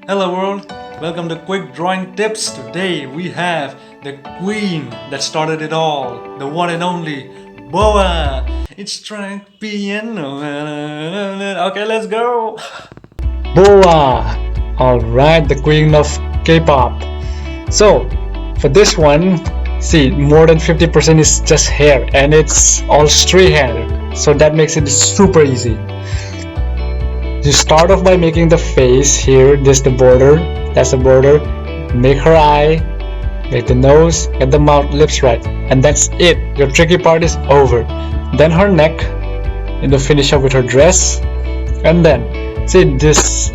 Hello world, welcome to Quick Drawing Tips. Today we have the queen that started it all, the one and only BoA. It's track piano. Okay, let's go. BoA! Alright, the queen of K-pop. So, for this one, see, more than 50% is just hair and it's all straight hair. So that makes it super easy. You start off by making the face here, this the border, that's the border. Make her eye, make the nose, get the mouth, lips right. And that's it. Your tricky part is over. Then her neck, and then finish up with her dress. And then, see this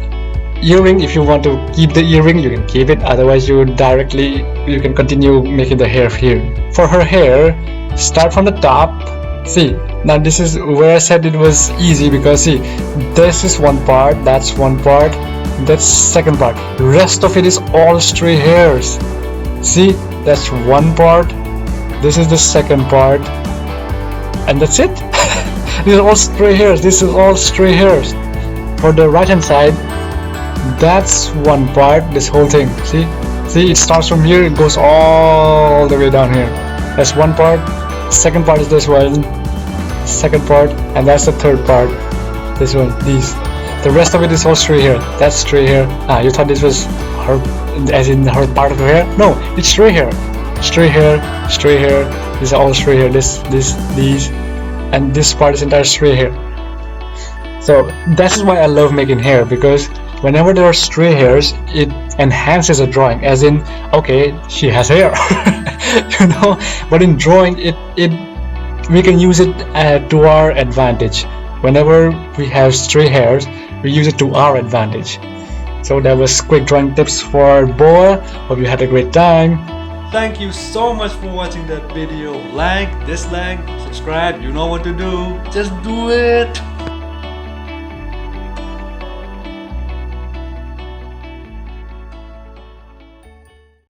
earring, if you want to keep the earring you can keep it, otherwise you can continue making the hair here. For her hair, start from the top. See, now this is where I said it was easy, because see, this is one part, that's one part, that's second part, rest of it is all stray hairs. See, that's one part, this is the second part, and that's it. These are all stray hairs, this is all stray hairs. For the right hand side, that's one part, this whole thing. See, it starts from here, it goes all the way down here. That's one part. Second part is this one, second part, and that's the third part, this one. These, the rest of it is all straight hair. That's straight hair. You thought this was her, as in her part of her hair? No, it's straight hair. Straight hair, straight hair. These are all straight hair. These, and this part is entire straight hair. So that's why I love making hair, because whenever there are stray hairs, it enhances a drawing, as in, okay, she has hair. But in drawing we can use it to our advantage. Whenever we have stray hairs, we use it to our advantage. So that was quick drawing tips for BoA. Hope you had a great time. Thank you so much for watching that video. Like, dislike, subscribe, you know what to do. Just do it.